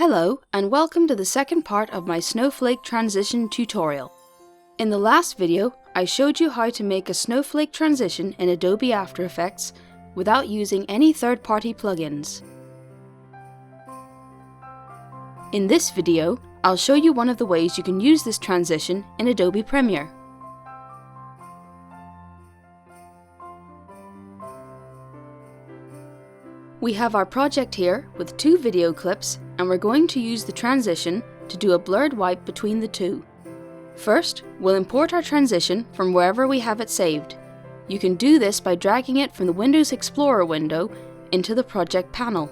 Hello, and welcome to the second part of my Snowflake transition tutorial. In the last video, I showed you how to make a Snowflake transition in Adobe After Effects without using any third-party plugins. In this video, I'll show you one of the ways you can use this transition in Adobe Premiere. We have our project here with two video clips, and we're going to use the transition to do a blurred wipe between the two. First, we'll import our transition from wherever we have it saved. You can do this by dragging it from the Windows Explorer window into the project panel.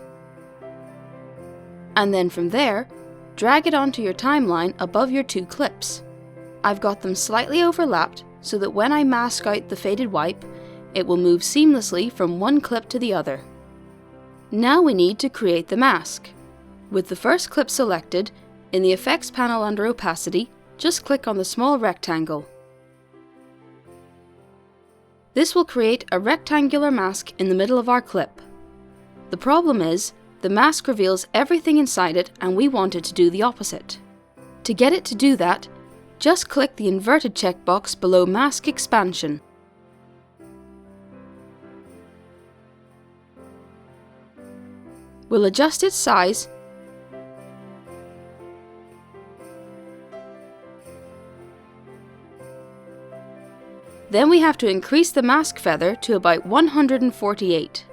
And then from there, drag it onto your timeline above your two clips. I've got them slightly overlapped so that when I mask out the faded wipe, it will move seamlessly from one clip to the other. Now we need to create the mask. With the first clip selected, in the Effects panel under Opacity, just click on the small rectangle. This will create a rectangular mask in the middle of our clip. The problem is, the mask reveals everything inside it and we want it to do the opposite. To get it to do that, just click the inverted checkbox below Mask Expansion. We'll adjust its size Then we have to increase the mask feather to about 148.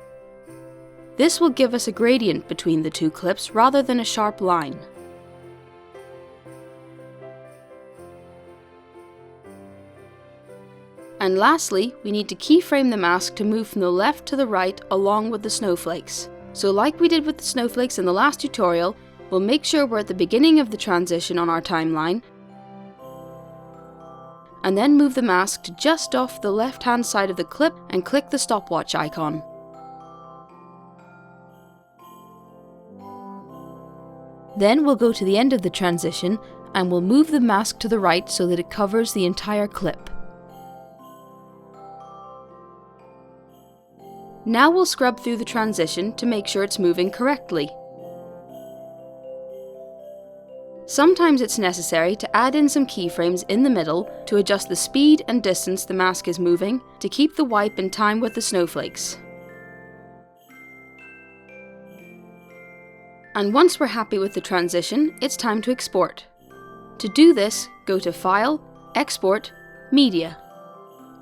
This will give us a gradient between the two clips rather than a sharp line. And lastly, we need to keyframe the mask to move from the left to the right along with the snowflakes. So like we did with the snowflakes in the last tutorial, we'll make sure we're at the beginning of the transition on our timeline, and then move the mask to just off the left-hand side of the clip and click the stopwatch icon. Then we'll go to the end of the transition and we'll move the mask to the right so that it covers the entire clip. Now we'll scrub through the transition to make sure it's moving correctly. Sometimes it's necessary to add in some keyframes in the middle to adjust the speed and distance the mask is moving to keep the wipe in time with the snowflakes. And once we're happy with the transition, it's time to export. To do this, go to File, Export, Media.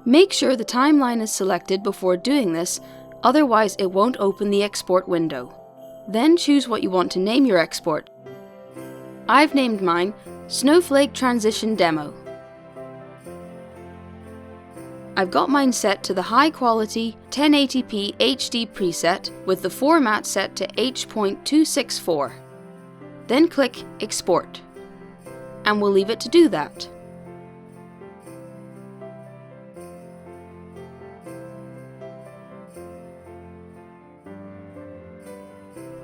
Make sure the timeline is selected before doing this, otherwise it won't open the export window. Then choose what you want to name your export. I've named mine Snowflake Transition Demo. I've got mine set to the high quality 1080p HD preset with the format set to H.264. Then click Export. And we'll leave it to do that.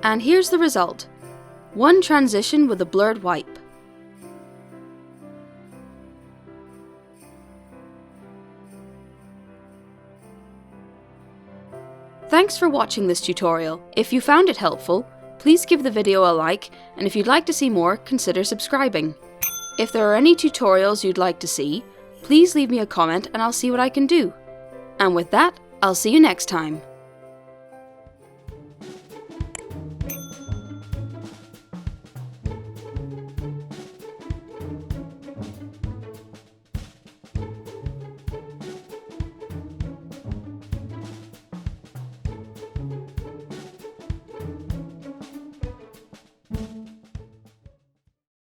And here's the result. One transition with a blurred wipe. Thanks for watching this tutorial. If you found it helpful, please give the video a like, and if you'd like to see more, consider subscribing. If there are any tutorials you'd like to see, please leave me a comment and I'll see what I can do. And with that, I'll see you next time.